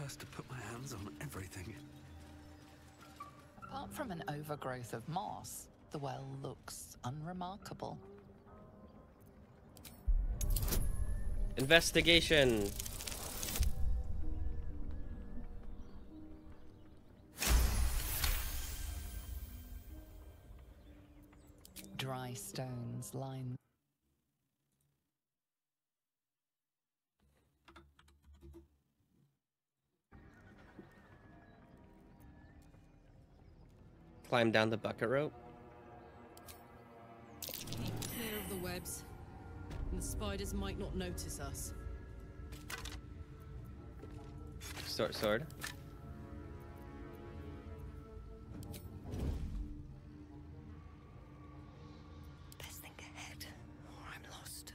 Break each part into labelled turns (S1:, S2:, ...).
S1: first to put my hands on everything.
S2: Apart from an overgrowth of moss, the well looks unremarkable.
S3: Investigation.
S2: Dry stones line.
S3: Climb down the bucket rope.
S4: Keep clear of the webs. And the spiders might not notice us.
S3: Sword.
S4: Best think ahead, or I'm lost.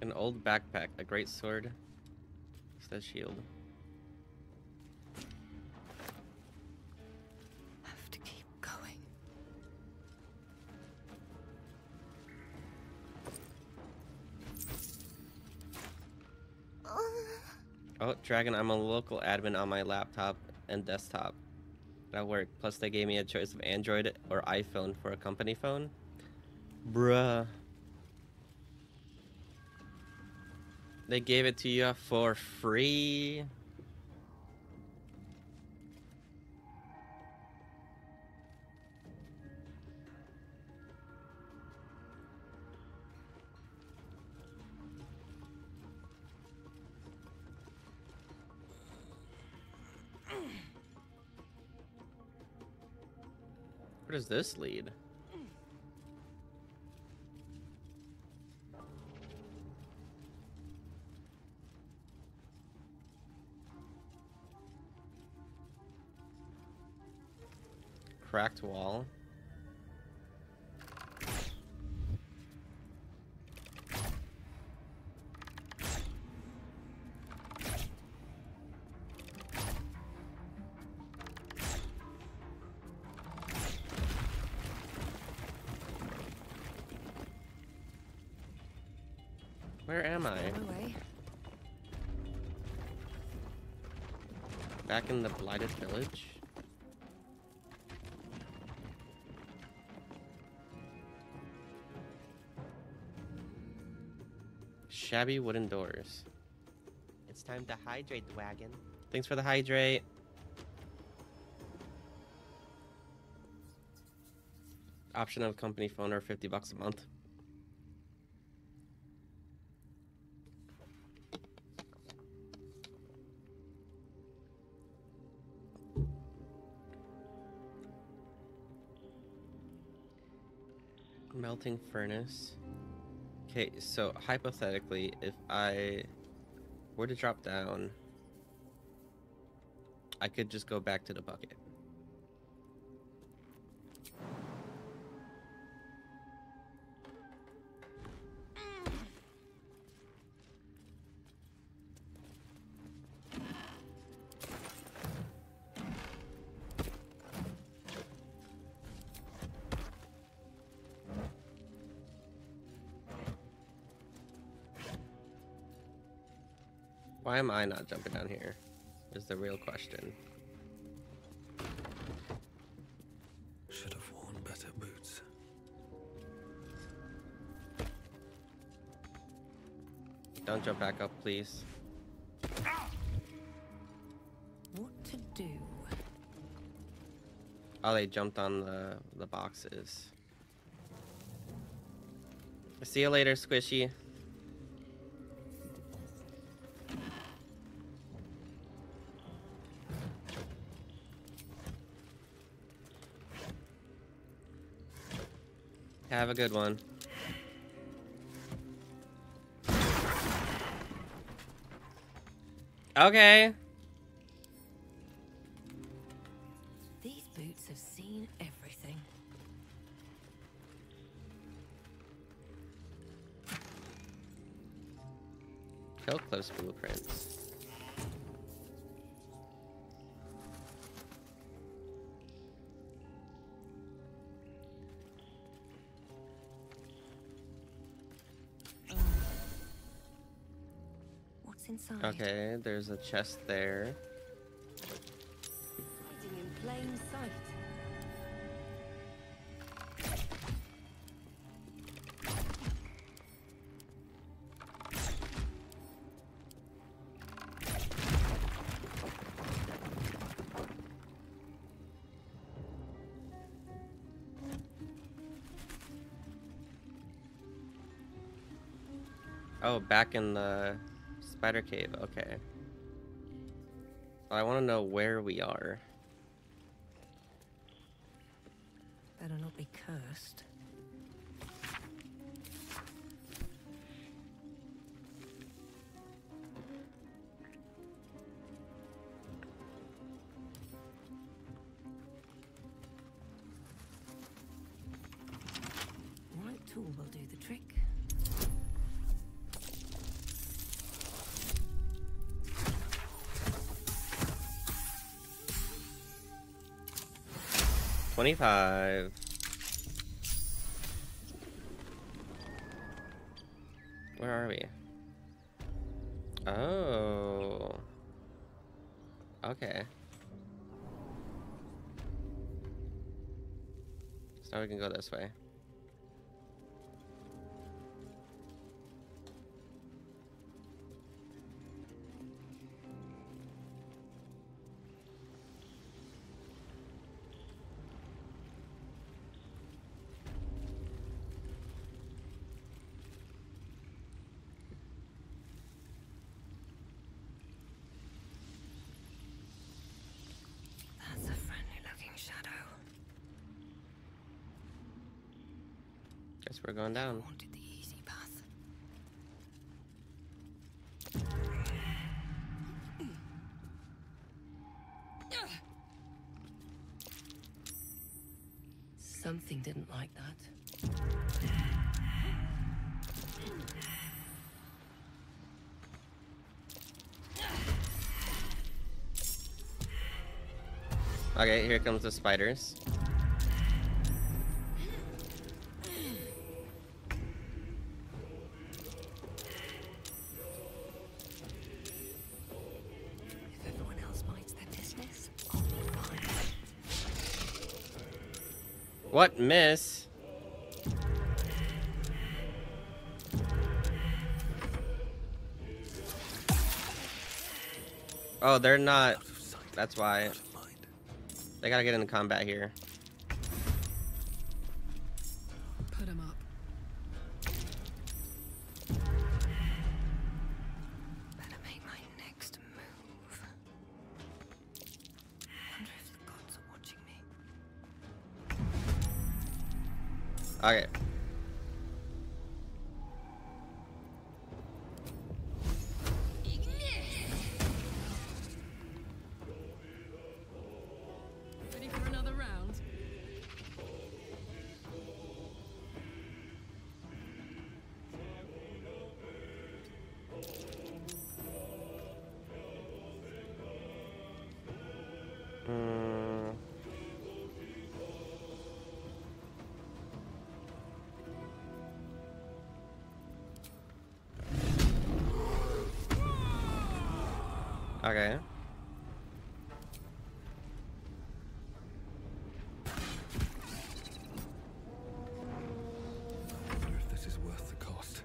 S3: An old backpack, a great sword. Says shield.
S4: Have to keep going.
S3: Oh, Dragon, I'm a local admin on my laptop and desktop. That worked. Plus, they gave me a choice of Android or iPhone for a company phone. Bruh. They gave it to you for free. Where does this lead? Cracked wall. Where am I? Back in the blighted village? Shabby wooden doors. It's time to hydrate, wagon. Thanks for the hydrate. Option of company phone or $50 a month. Melting furnace. Okay, so hypothetically, if I were to drop down, I could just go back to the bucket. Why am I not jumping down here? Is the real question.
S1: Should have worn better boots.
S3: Don't jump back up, please.
S4: What to do?
S3: Oh, they jumped on the boxes. See you later, Squishy. Have a good one. Okay.
S4: These boots have seen everything.
S3: Kill close blueprints.
S5: inside?
S3: Okay, there's a chest there.
S5: Hiding in plain sight.
S3: Oh, back in the spider cave. Okay. I want to know where we are.
S5: Better not be cursed. Right tool will do the trick.
S3: $25. Where are we? Oh. Okay. So now we can go this way.
S5: That's a friendly looking shadow.
S3: Guess we're going down.
S5: Wanted the easy path. Something didn't like that.
S3: Okay, here comes the spiders.
S5: If everyone else minds their business, I'll be fine.
S3: What, miss? Oh, they're not.
S1: Out of sight.
S3: That's why.
S1: Out of mind.
S3: They gotta get into combat here.
S4: Put him up.
S5: Better make my next move. Wonder if the gods are watching me.
S3: Okay.
S4: Ready for another round?
S3: Mm. Okay.
S1: I wonder if this is worth the cost.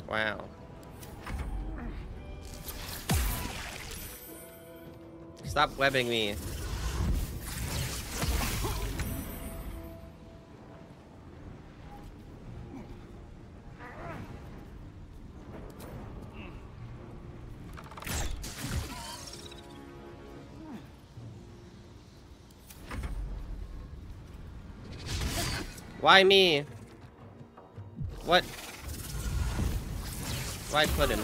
S3: Wow. Stop webbing me. Why me? What? Why put him?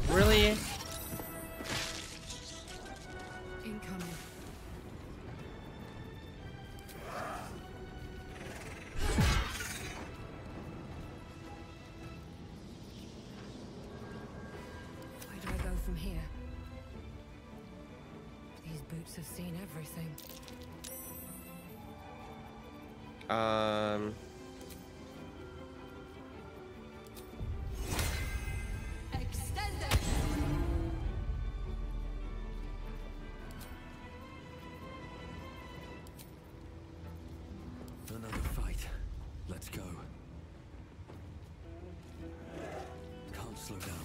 S3: Really?
S4: Incoming.
S5: boots have seen everything.
S1: Another fight. Let's go. Can't slow down.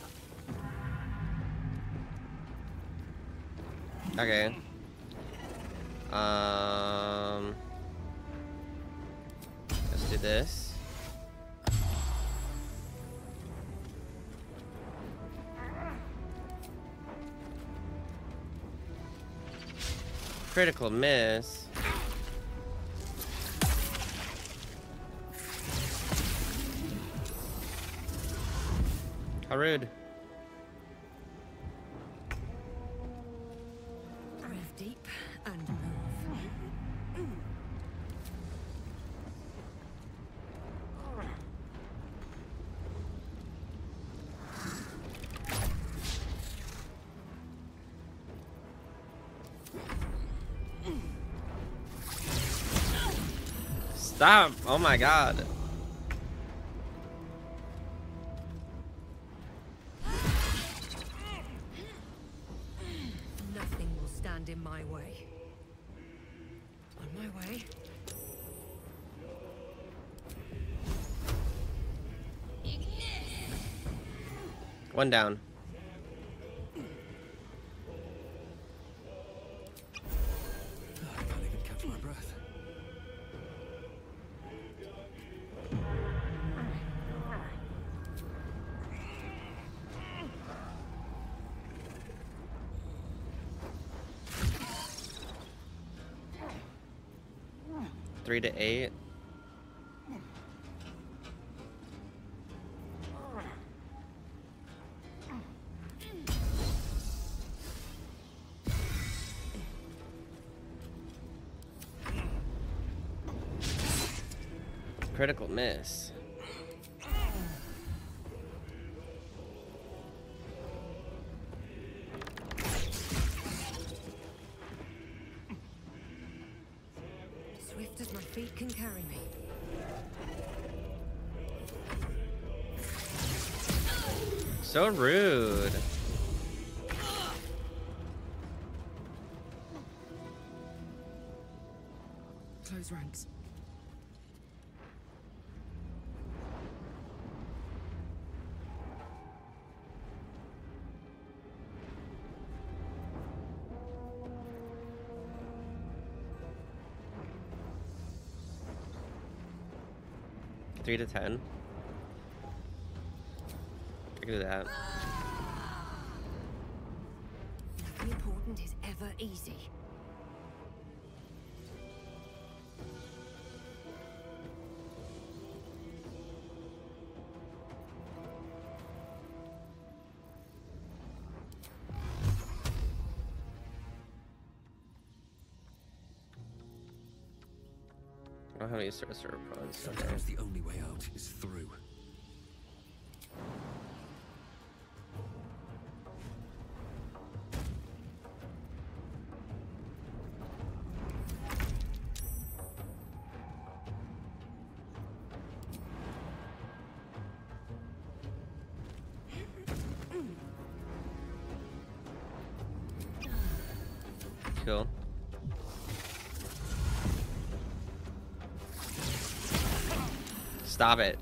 S3: Okay. Let's do this. Critical miss. How rude.
S5: Breathe deep and move.
S3: Stop! Oh my god.
S5: Nothing will stand in my way. On my way.
S3: One down.
S1: I can't even catch my breath.
S3: Three to 8. Critical miss.
S5: Swift as my feet can carry me.
S3: So rude.
S4: Close ranks.
S3: Three to 10. I can do that.
S5: Nothing important is ever easy.
S3: I don't have any sorcerer prods. Okay.
S1: Sometimes the only way out is through.
S3: Cool. Stop it.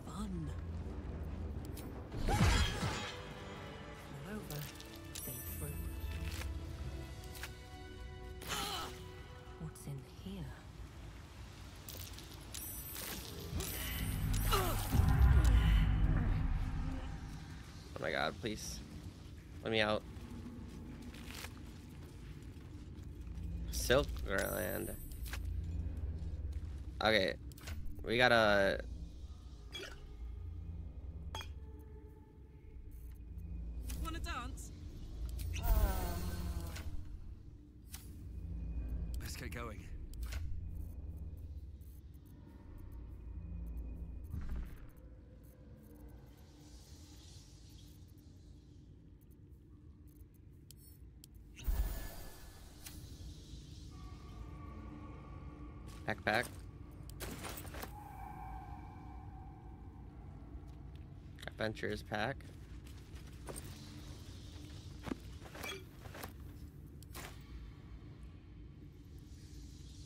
S4: Fun.
S5: All over, think through. What's in here?
S3: Oh my god, please. Let me out. Silk Land. Okay. We gotta...
S4: Wanna dance?
S1: Let's get going.
S3: Backpack. Adventures pack.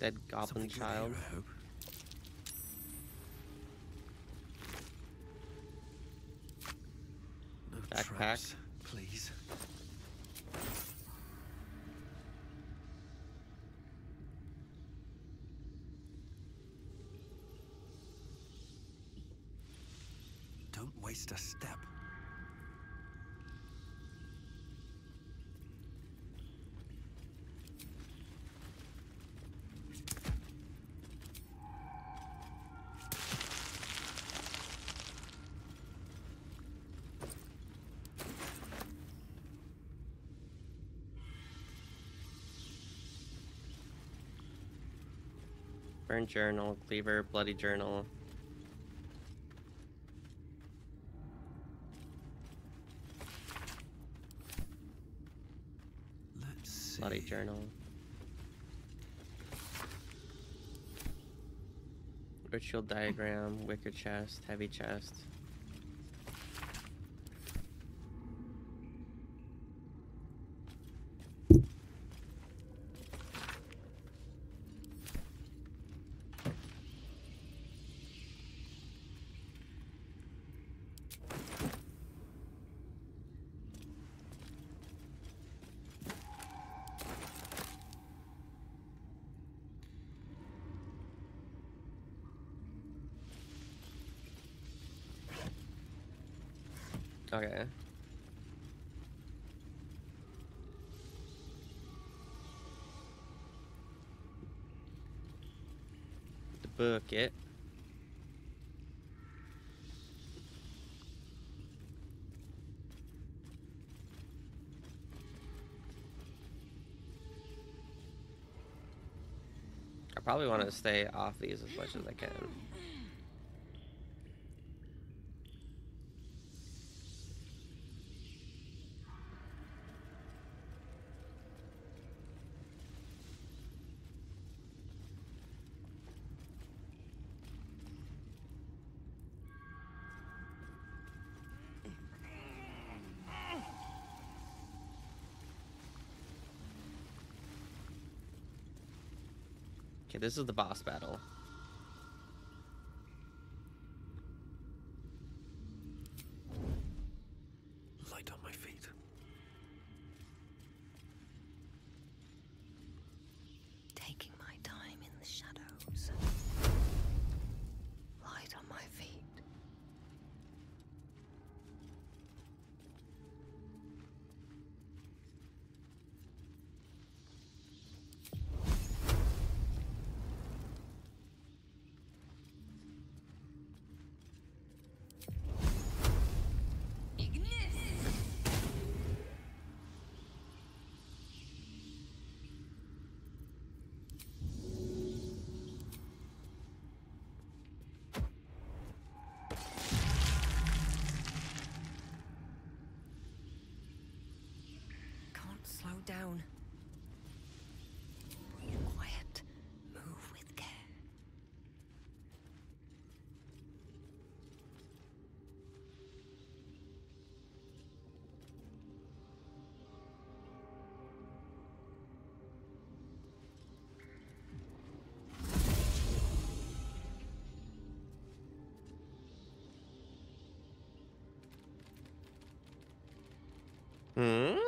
S3: Dead goblin
S1: Something good
S3: child.
S1: here, I hope. No
S3: Backpack.
S1: traps, please. Don't waste a step.
S3: Burn journal, cleaver, bloody journal.
S1: Let's see.
S3: Bloody journal. Ritual diagram, wicker chest, heavy chest. Okay. The bucket. I probably want to stay off these as much as I can. Okay, this is the boss battle.
S1: Light on my feet.
S5: Taking my time in the shadows. Light on my feet. Slow down. Breathe quiet. Move with care.
S3: Hmm?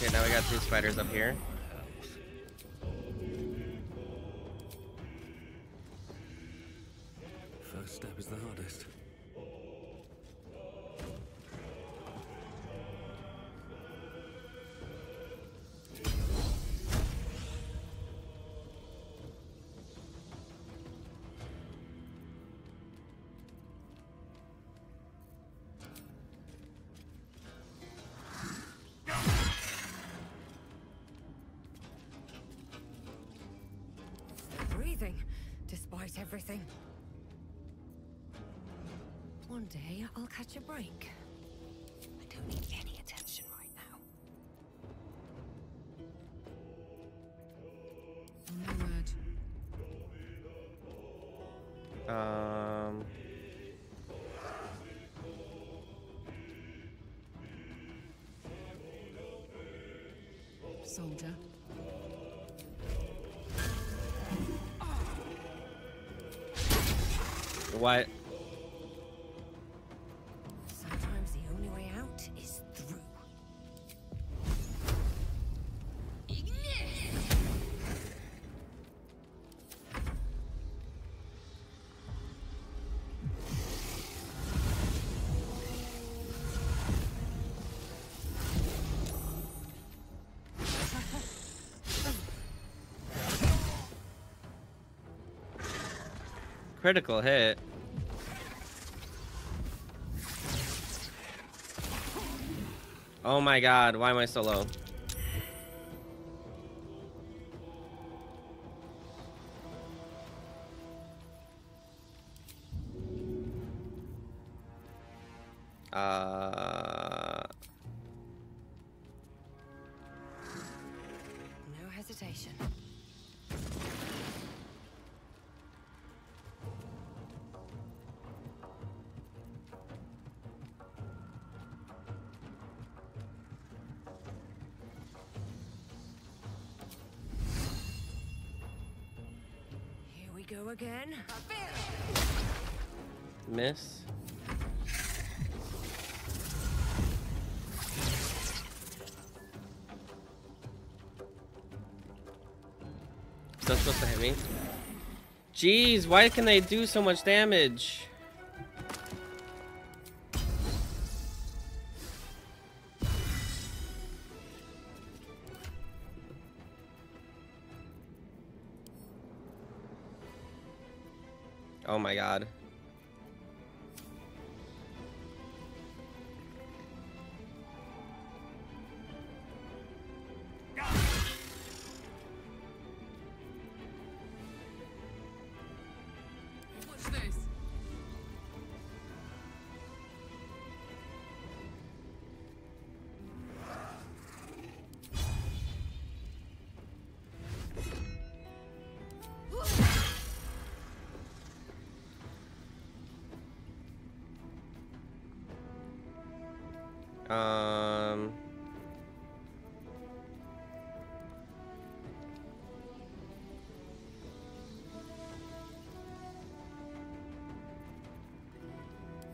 S3: Okay, now we got two spiders up here.
S1: First step is the hardest.
S5: fight everything. One day, I'll catch a break. I don't need any attention right now.
S4: No word. Soldier.
S3: What?
S5: Sometimes the only way out is through.
S3: Critical hit. Oh my god, why am I so low?
S5: No hesitation. Here we go again.
S3: Miss. Is that supposed to hit me? Jeez, why can they do so much damage? Oh my god.
S4: Watch this.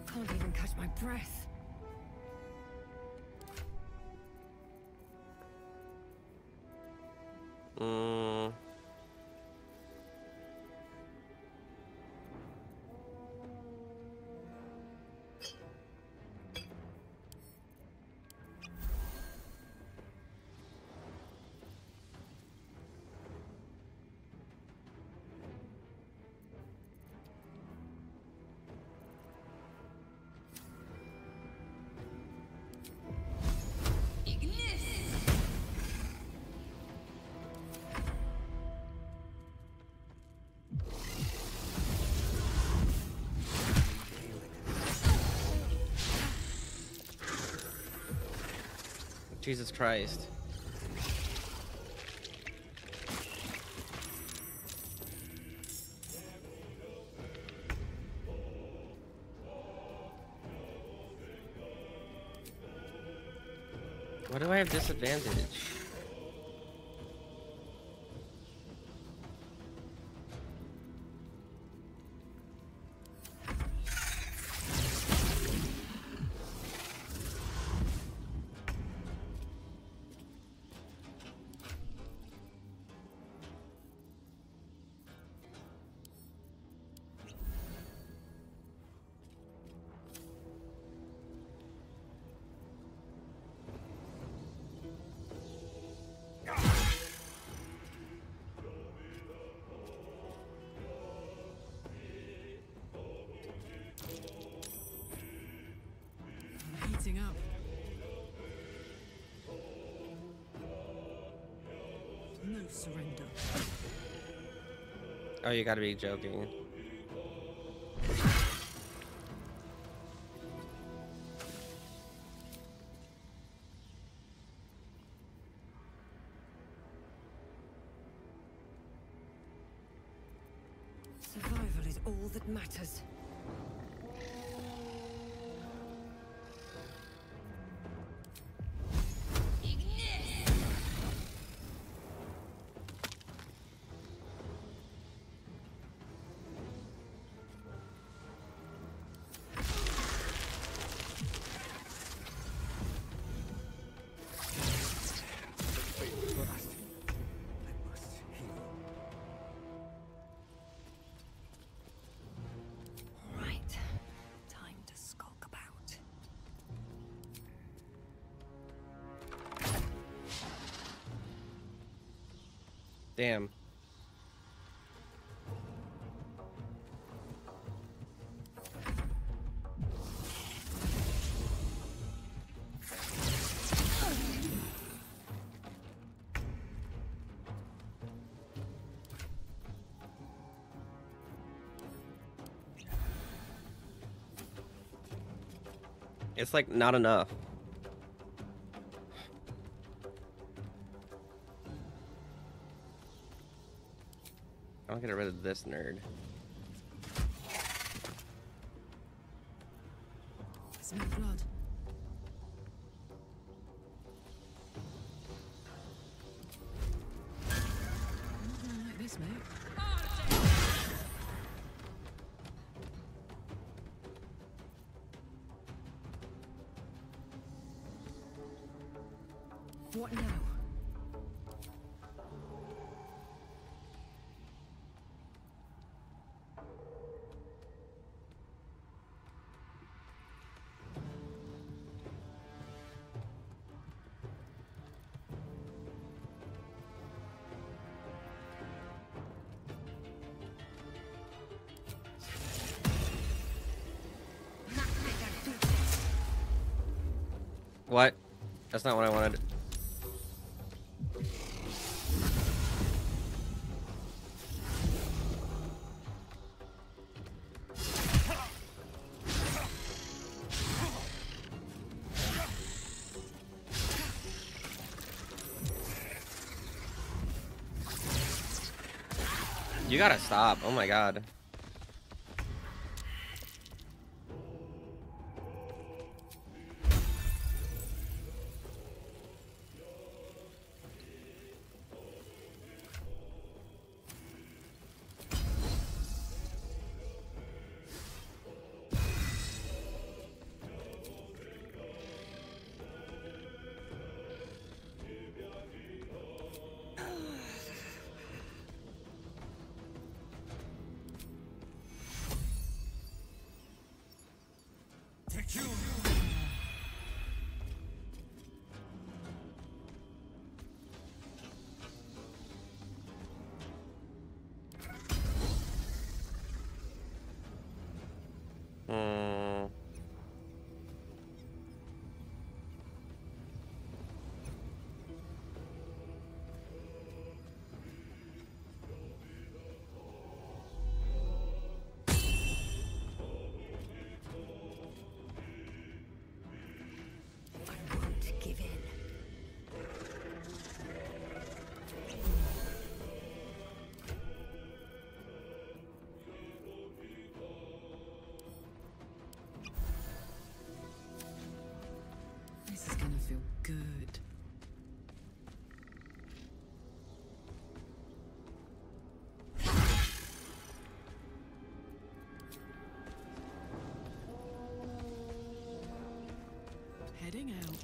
S5: Can't even catch my breath.
S3: Jesus Christ. Why do I have disadvantage?
S4: I'm heating up. No surrender.
S3: Oh, you gotta be joking.
S5: Survival is all that matters. All right, time to skulk about.
S3: Damn. It's like not enough. I'll get rid of this nerd.
S4: Smell blood. Not gonna like this, mate.
S5: What now?
S3: What? That's not what I wanted. You gotta stop. Oh my god. Hmm.
S5: I won't give in.
S4: This is gonna feel good. Heading out.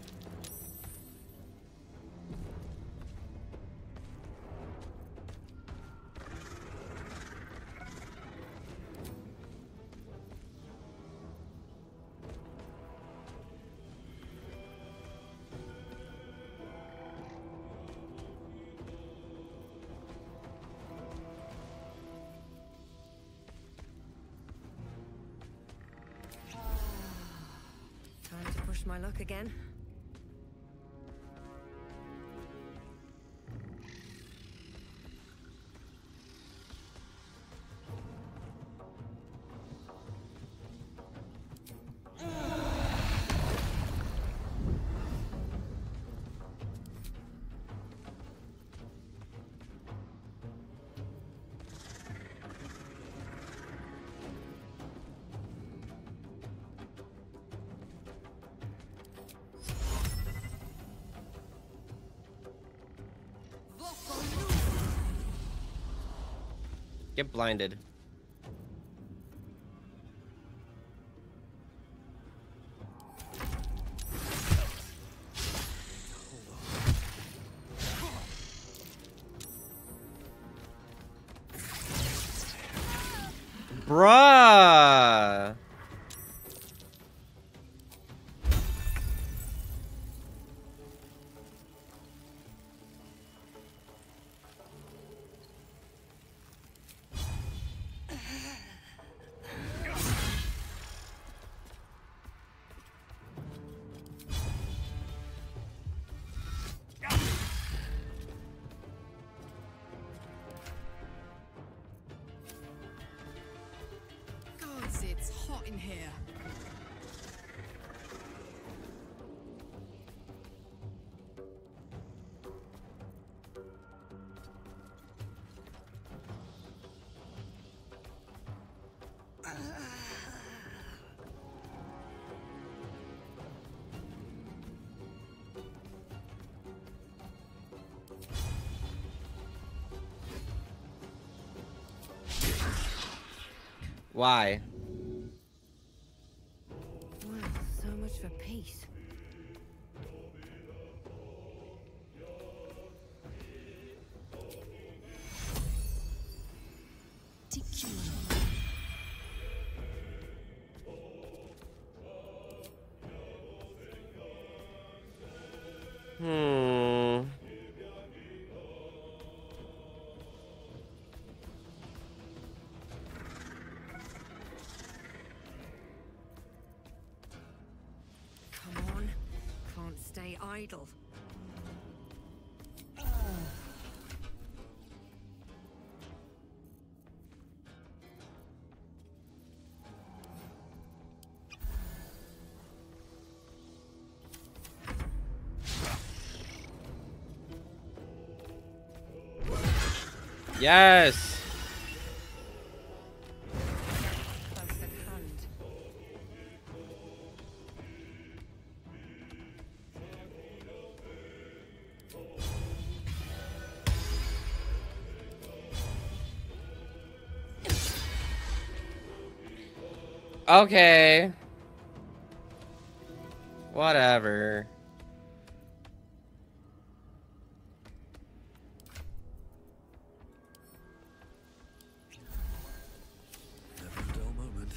S5: Time to push my luck again.
S3: Get blinded. Bruh.
S4: Gods, it's hot in here.
S3: Why?
S5: Well, so much for peace.
S3: Hmm.
S5: Come on. Can't stay idle.
S3: Yes.
S5: Close at hand.
S3: Okay. Whatever.
S1: Never a dull moment.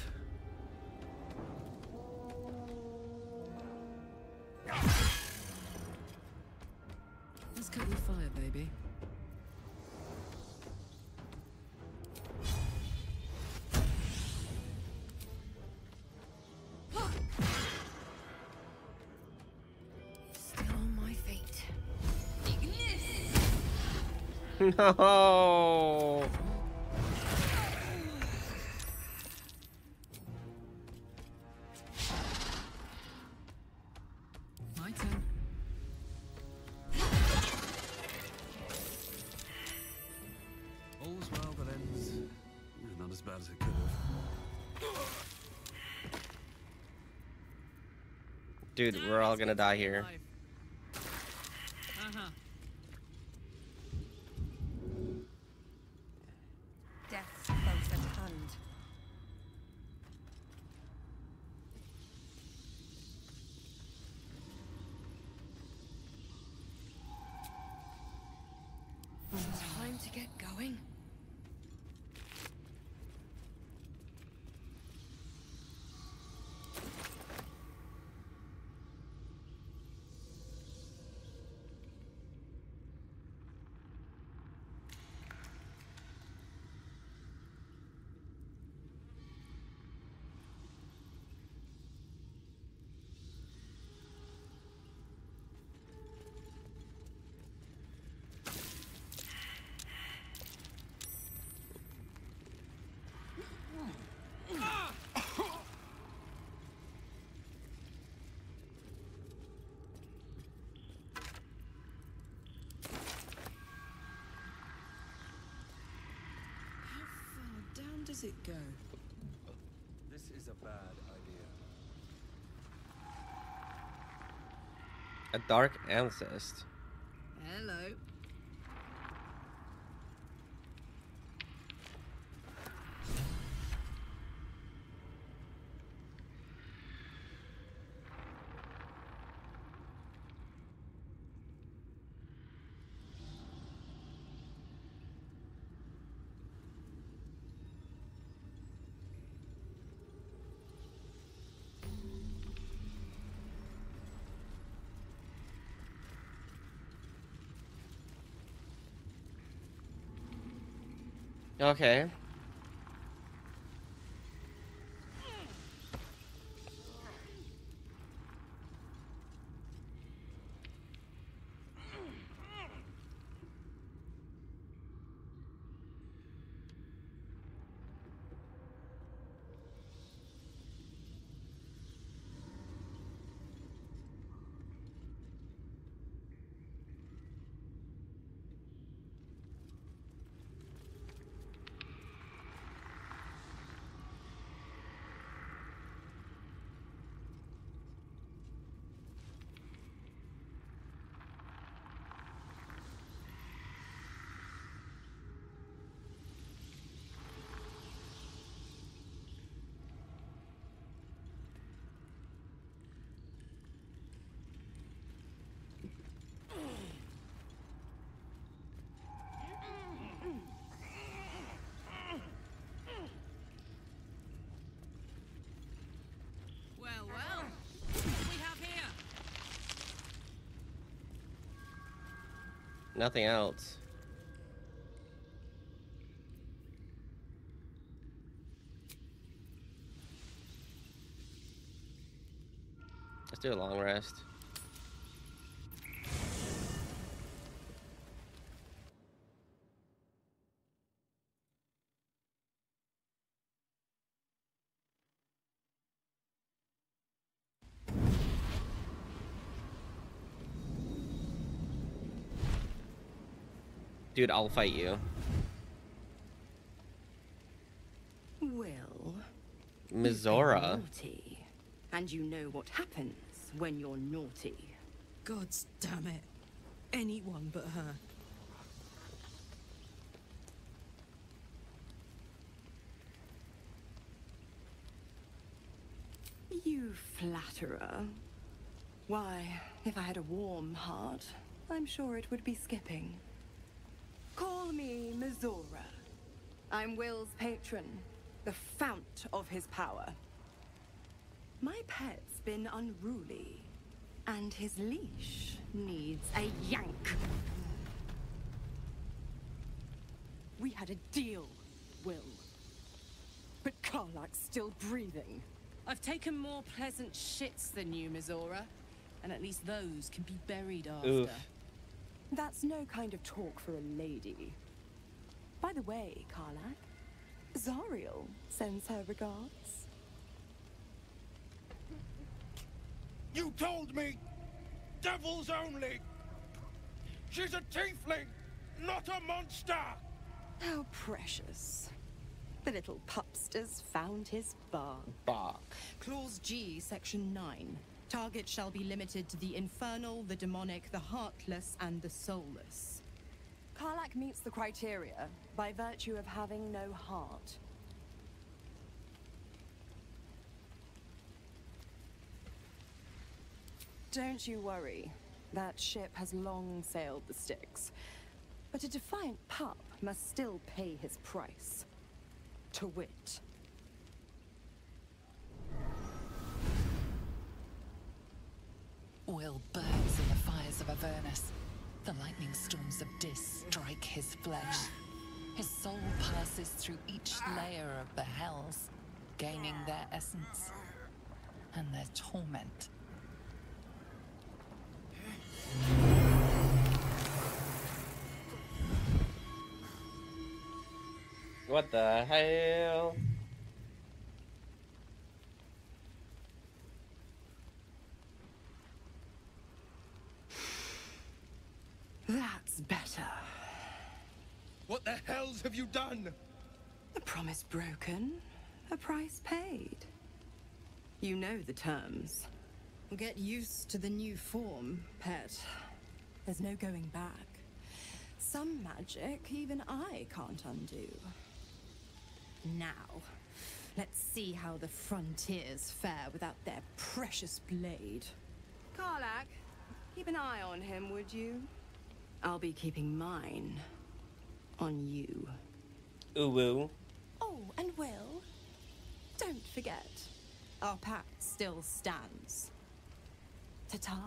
S4: Let's cut the fire, baby.
S5: Still on my feet.
S3: No.
S4: My turn.
S1: All's well that ends. Not as bad as it could have.
S3: Dude, we're all gonna die here.
S4: Alive. Uh-huh.
S5: Death's close at hand. Time to get going.
S4: How far down does it go?
S1: This is a bad idea.
S3: A dark ancest.
S4: Hello.
S3: Okay.
S4: Well, well. What do we have here?
S3: Nothing else. Let's do a long rest. Dude, I'll fight you.
S5: Well,
S3: Mizora.
S5: naughty. And you know what happens when you're naughty.
S4: Gods damn it. Anyone but her.
S5: You flatterer. Why, if I had a warm heart, I'm sure it would be skipping. Call me Mizora. I'm Will's patron, the fount of his power. My pet's been unruly, and his leash needs a yank. We had a deal, Will. But Karlak's still breathing.
S4: I've taken more pleasant shits than you, Mizora. And at least those can be buried after.
S3: Oof.
S5: That's no kind of talk for a lady. By the way, Karlak, Zariel sends her regards.
S6: You told me! Devils only! She's a tiefling, not a monster!
S5: How precious. The little pupster's found his bark.
S3: Bark.
S7: Clause G, Section 9. Target shall be limited to the infernal, the demonic, the heartless, and the soulless.
S5: Karlak meets the criteria by virtue of having no heart. Don't you worry. That ship has long sailed the Styx. But a defiant pup must still pay his price. To wit.
S2: Will burns in the fires of Avernus. The lightning storms of Dis strike his flesh. His soul passes through each layer of the hells, gaining their essence and their torment.
S3: What the hell?
S5: That's better.
S6: What the hells have you done?
S5: A promise broken, a price paid. You know the terms.
S7: Get used to the new form, pet. There's no going back. Some magic even I can't undo. Now, let's see how the frontiers fare without their precious blade.
S5: Karlak, keep an eye on him, would you? I'll be keeping mine on you.
S3: Ooh woo.
S7: Oh, and Will, don't forget, our pact still stands.
S5: Ta-ta.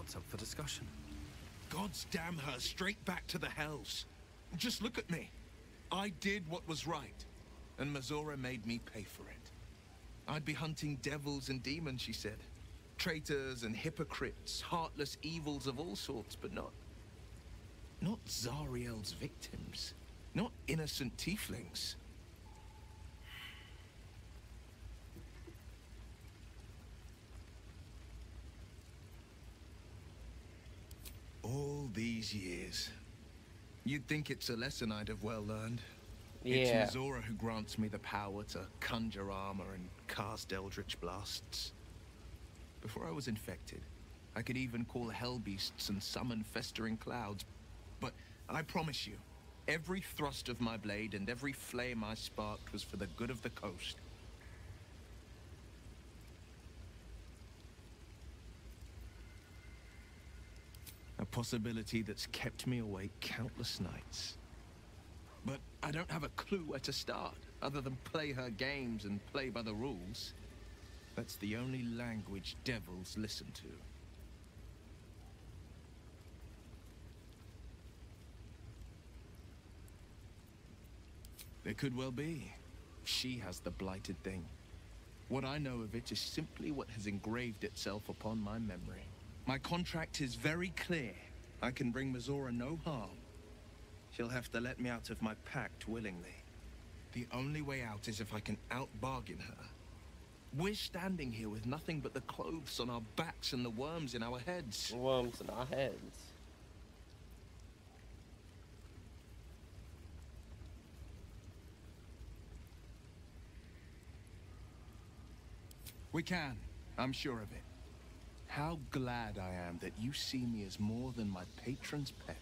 S1: what's up for discussion?
S6: God's damn her straight back to the hells. Just look at me. I did what was right, and Mazora made me pay for it. I'd be hunting devils and demons, she said. Traitors and hypocrites, heartless evils of all sorts, but not Zariel's victims. Not innocent tieflings. All these years. You'd think it's a lesson I'd have well learned.
S3: Yeah.
S6: It's Mazora who grants me the power to conjure armor and cast eldritch blasts. Before I was infected, I could even call hell beasts and summon festering clouds. But I promise you, every thrust of my blade and every flame I sparked was for the good of the coast. A possibility that's kept me awake countless nights. But I don't have a clue where to start, other than play her games and play by the rules. That's the only language devils listen to. There could well be. She has the blighted thing. What I know of it is simply what has engraved itself upon my memory. My contract is very clear. I can bring Mazora no harm. She'll have to let me out of my pact willingly. The only way out is if I can out-bargain her. We're standing here with nothing but the clothes on our backs and the worms in our heads.
S3: Worms in our heads.
S6: We can. I'm sure of it. How glad I am that you see me as more than my patron's pet.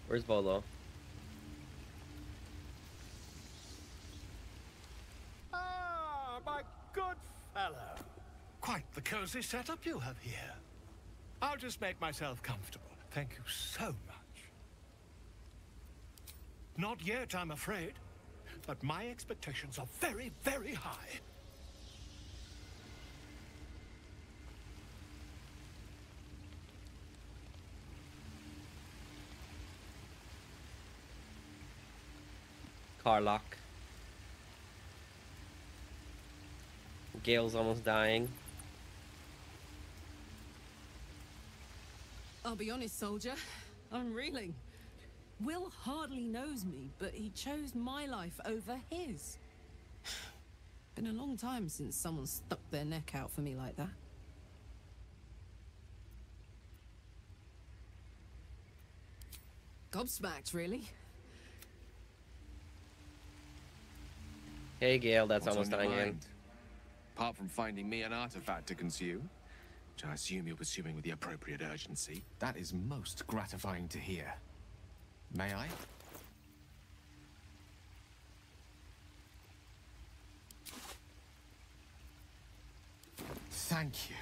S3: Where's Bolo?
S8: Ah, my good fellow. Quite the cozy setup you have here. I'll just make myself comfortable. Thank you so much. Not yet, I'm afraid. But my expectations are very, very high.
S3: Car lock. Gale's almost dying.
S4: I'll be honest, soldier. I'm reeling. Will hardly knows me, but he chose my life over his. Been a long time since someone stuck their neck out for me like that. Gobsmacked, really.
S3: Hey Gale, that's
S9: What's
S3: almost
S9: on your
S3: dying again.
S9: mind? Apart from finding me an artifact to consume, which I assume you're pursuing with the appropriate urgency.
S10: That is most gratifying to hear. May I? Thank you.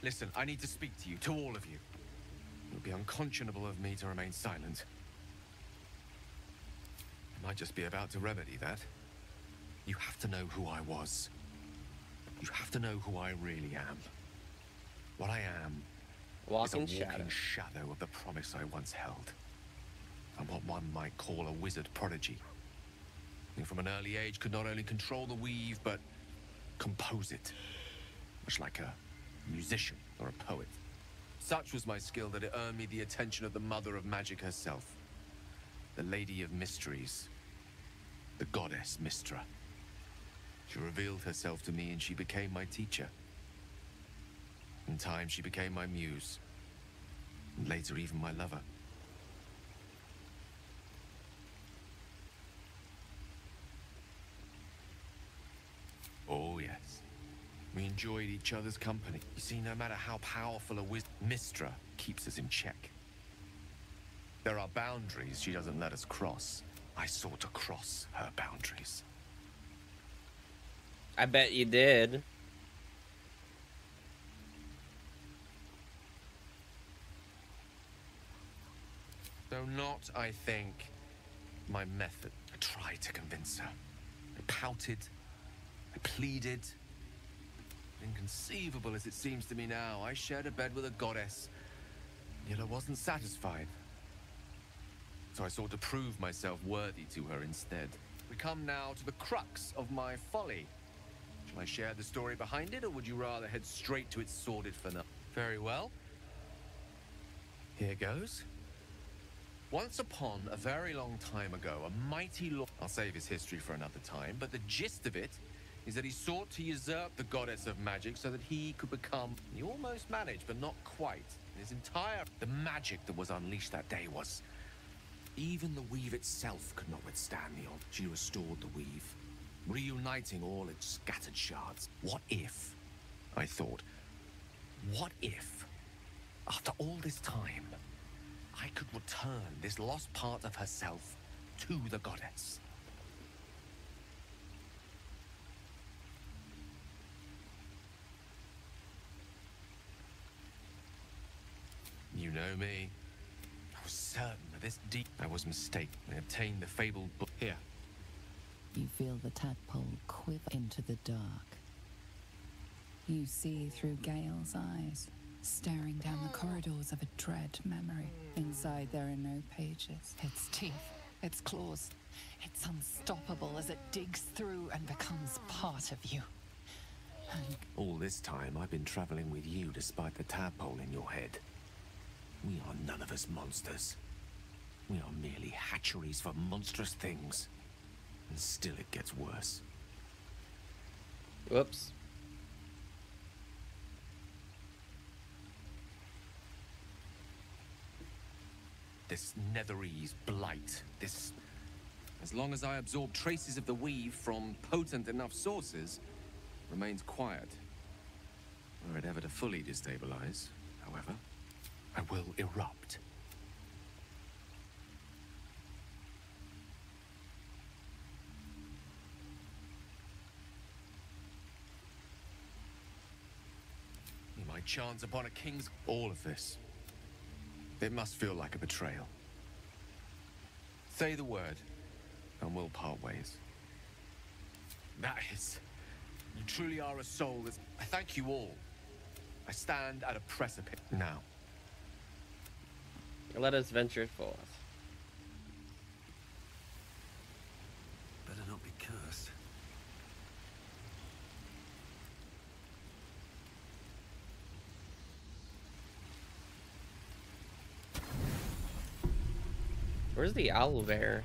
S9: Listen, I need to speak to you, to all of you. It would be unconscionable of me to remain silent. I might just be about to remedy that. You have to know who I was. You have to know who I really am. What I am
S3: Walking
S9: is a
S3: shadow.
S9: walking shadow of the promise I once held. I'm what one might call a wizard prodigy. Who from an early age could not only control the weave, but compose it. Much like a musician or a poet. Such was my skill that it earned me the attention of the mother of magic herself. The Lady of Mysteries. The goddess Mystra. She revealed herself to me and she became my teacher. In time, she became my muse. And later, even my lover. Oh, yes. We enjoyed each other's company. You see, no matter how powerful a Mystra keeps us in check. There are boundaries she doesn't let us cross. I sought to cross her boundaries.
S3: I bet you did.
S9: Though not, I think, my method. I tried to convince her. I pouted. I pleaded. Inconceivable as it seems to me now, I shared a bed with a goddess, yet I wasn't satisfied. So I sought to prove myself worthy to her instead. We come now to the crux of my folly. Shall I share the story behind it, or would you rather head straight to its sordid finale? Very well. Here goes. Once upon a very long time ago, a mighty lord... I'll save his history for another time, but the gist of it is that he sought to usurp the goddess of magic so that he could become... He almost managed, but not quite. His entire... The magic that was unleashed that day was...
S10: Even the weave itself could not withstand the odd. She restored the weave, reuniting all its scattered shards.
S9: What if, I thought, what if, after all this time, I could return this lost part of herself to the goddess? You know me. I was certain of this deep. I was mistaken. I obtained the fabled book. Here.
S2: You feel the tadpole quiver into the dark. You see through Gale's eyes, staring down the corridors of a dread memory. Inside there are no pages. Its teeth, its claws. It's unstoppable as it digs through and becomes part of you. And
S10: All this time, I've been traveling with you despite the tadpole in your head. We are none of us monsters. We are merely hatcheries for monstrous things. And still it gets worse.
S3: Whoops.
S9: This Netherese blight, this... As long as I absorb traces of the weave from potent enough sources, remains quiet. Were it ever to fully destabilize, however, I will erupt. My chance upon a king's... All of this. It must feel like a betrayal. Say the word, and we'll part ways. That is... You truly are a soul that's... I thank you all. I stand at a precipice now.
S3: Let us venture forth.
S1: Better not be cursed.
S3: Where's the owl bear?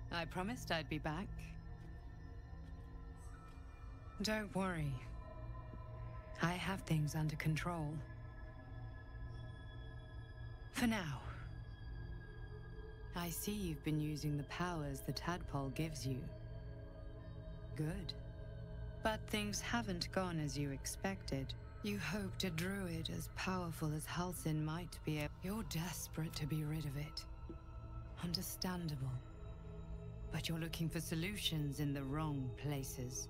S11: I promised I'd be back. Don't worry. I have things under control. For now. I see you've been using the powers the tadpole gives you. Good. But things haven't gone as you expected. You hoped a druid as powerful as Halsin might be able. You're desperate to be rid of it. Understandable. But you're looking for solutions in the wrong places.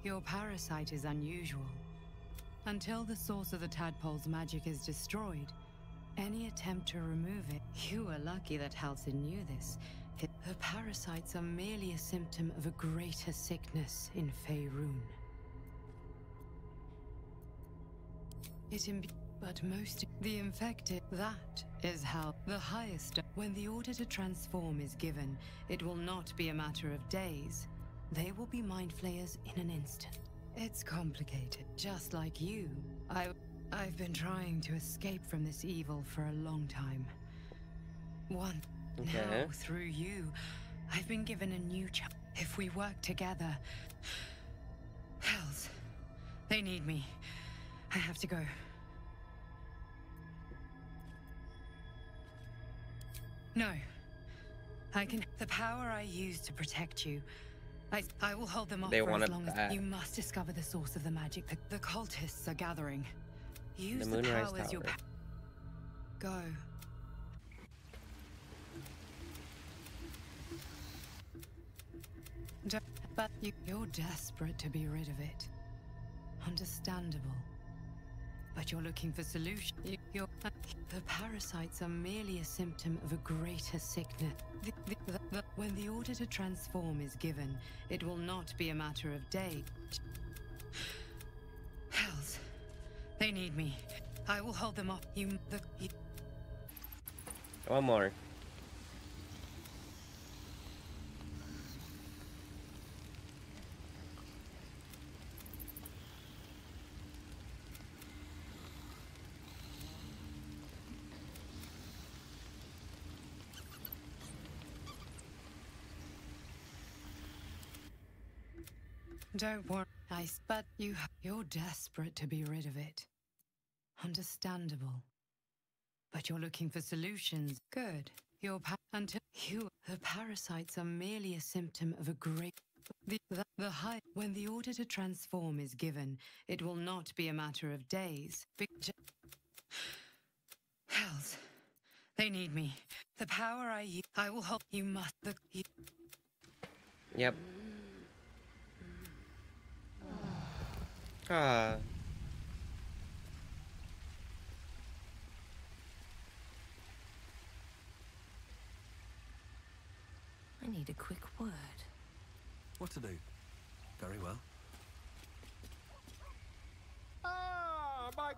S11: Your parasite is unusual. Until the source of the tadpole's magic is destroyed, any attempt to remove it... You were lucky that Halsin knew this. The parasites are merely a symptom of a greater sickness in Faerun. But most... The infected... That is how... The highest... When the order to transform is given, it will not be a matter of days. They will be mind flayers in an instant. It's complicated. Just like you, I've been trying to escape from this evil for a long time. Now, through you, I've been given a new chance. If we work together... Hells. They need me. I have to go. No. I can... The power I use to protect you, I will hold them off for as long as... You must discover the source of the magic. The cultists are gathering. Use the powers your... Go. But you're desperate to be rid of it. Understandable. But you're looking for solution. The parasites are merely a symptom of a greater sickness. When the order to transform is given, it will not be a matter of days. Hells. They need me. I will hold them off.
S3: One more.
S11: Don't worry, but you're desperate to be rid of it. Understandable. But you're looking for solutions. Good. The parasites are merely a symptom of a great... When the order to transform is given, it will not be a matter of days. Hells. They need me. The power I will hold. You must...
S3: Yep. Ah.
S4: I need a quick word.
S1: What to do? Very well.
S8: Ah, my...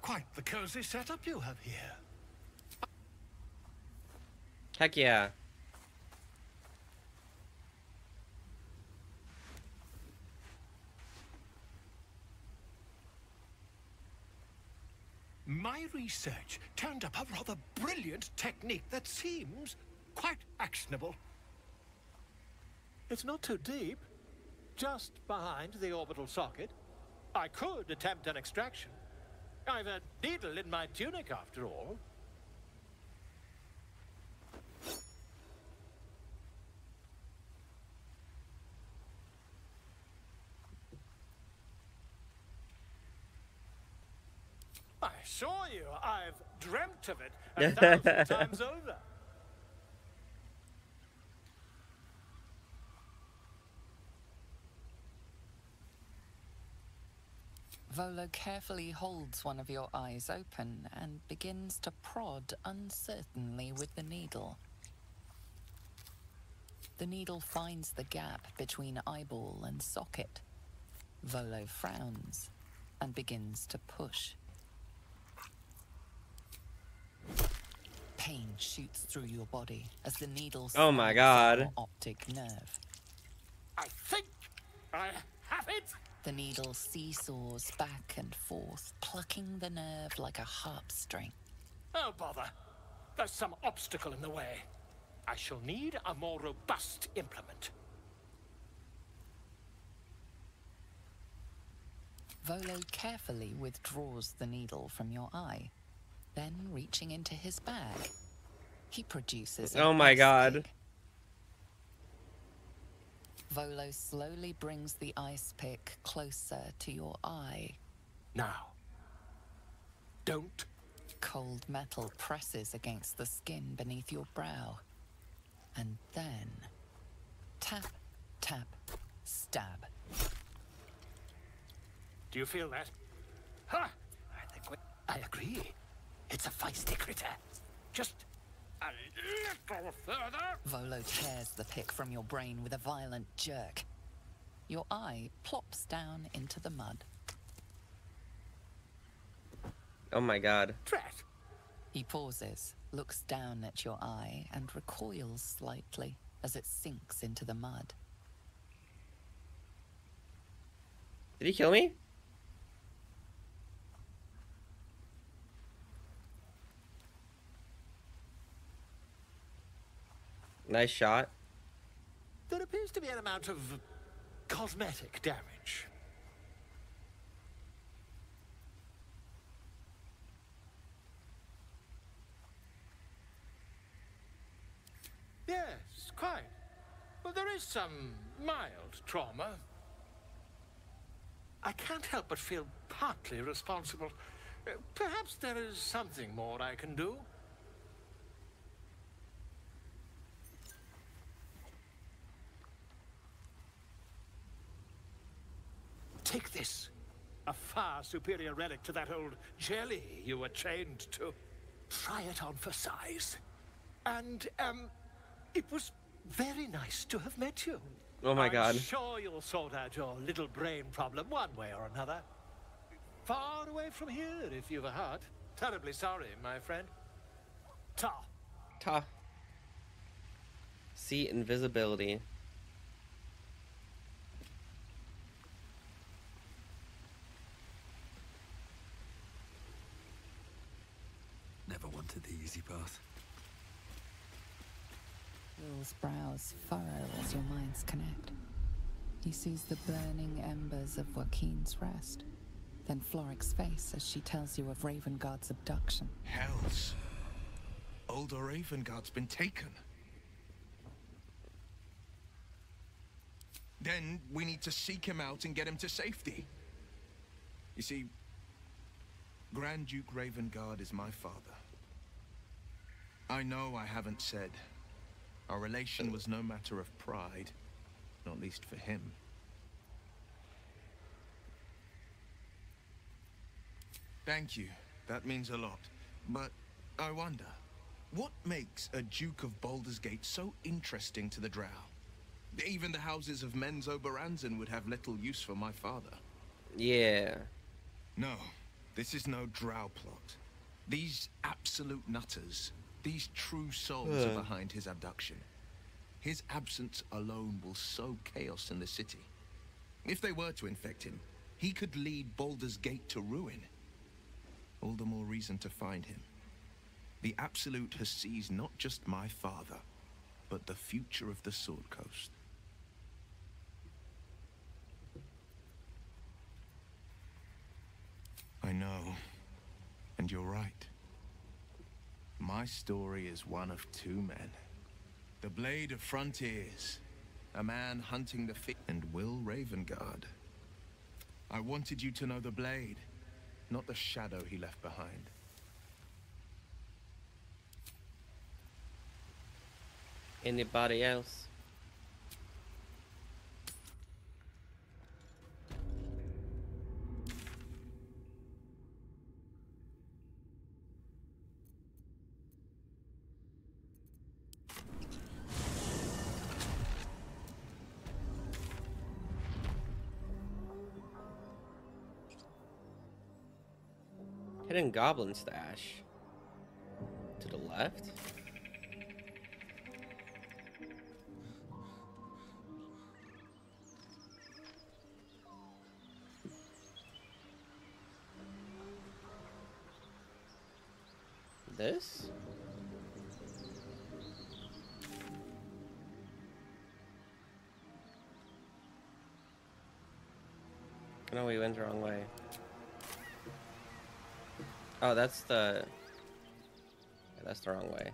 S8: Quite the cozy setup you have here.
S3: Heck yeah.
S8: My research turned up a rather brilliant technique that seems quite actionable. It's not too deep, just behind the orbital socket. I could attempt an extraction. I've a needle in my tunic, after all. I assure you, I've dreamt of it 1,000 times over.
S2: Volo carefully holds one of your eyes open and begins to prod uncertainly with the needle. The needle finds the gap between eyeball and socket. Volo frowns and begins to push. Pain shoots through your body as the needle
S3: Oh my
S2: stabs
S3: God.
S2: your optic nerve.
S8: I think I have it!
S2: The needle seesaws back and forth, plucking the nerve like a harp string.
S8: Oh, bother. There's some obstacle in the way. I shall need a more robust implement.
S2: Volo carefully withdraws the needle from your eye. Then, reaching into his bag, he produces an
S3: Oh my
S2: ice
S3: God.
S2: pick. Volo slowly brings the ice pick closer to your eye.
S8: Now, don't.
S2: Cold metal presses against the skin beneath your brow. And then, tap, tap, stab.
S8: Do you feel that? Ha! I agree. It's a feisty critter. Just a little further.
S2: Volo tears the pick from your brain with a violent jerk. Your eye plops down into the mud.
S3: Oh my God.
S8: Drat!
S2: He pauses, looks down at your eye, and recoils slightly as it sinks into the mud.
S3: Did he kill me? Nice shot.
S8: There appears to be an amount of cosmetic damage. Yes, quite. Well, there is some mild trauma. I can't help but feel partly responsible. Perhaps there is something more I can do. this. A far superior relic to that old jelly you were trained to. Try it on for size. And, it was very nice to have met you.
S3: Oh my God.
S8: I'm sure you'll sort out your little brain problem one way or another. Far away from here, if you've a heart. Terribly sorry, my friend. Ta.
S3: Ta. See invisibility.
S1: Never wanted the easy path.
S2: Will's brows furrow as your minds connect. He sees the burning embers of Joaquin's rest, then Floric's face as she tells you of Ravengard's abduction.
S6: Hells. Older Ravengard's been taken. Then we need to seek him out and get him to safety. You see, Grand Duke Ravengard is my father. I know I haven't said. Our relation was no matter of pride, not least for him. Thank you. That means a lot. But I wonder, what makes a Duke of Baldur's Gate so interesting to the Drow? Even the houses of Menzoberranzan would have little use for my father.
S3: Yeah.
S6: No, this is no Drow plot. These absolute nutters, these true souls are behind his abduction. His absence alone will sow chaos in the city. If they were to infect him, he could lead Baldur's Gate to ruin. All the more reason to find him. The Absolute has seized not just my father, but the future of the Sword Coast. I know, and you're right. My story is one of two men. The Blade of Frontiers, a man hunting the and Will Ravengard. I wanted you to know the Blade, not the shadow he left behind.
S3: Anybody else? Hidden goblin stash. To the left? This? No, we went the wrong way. Oh, that's the... Yeah, that's the wrong way.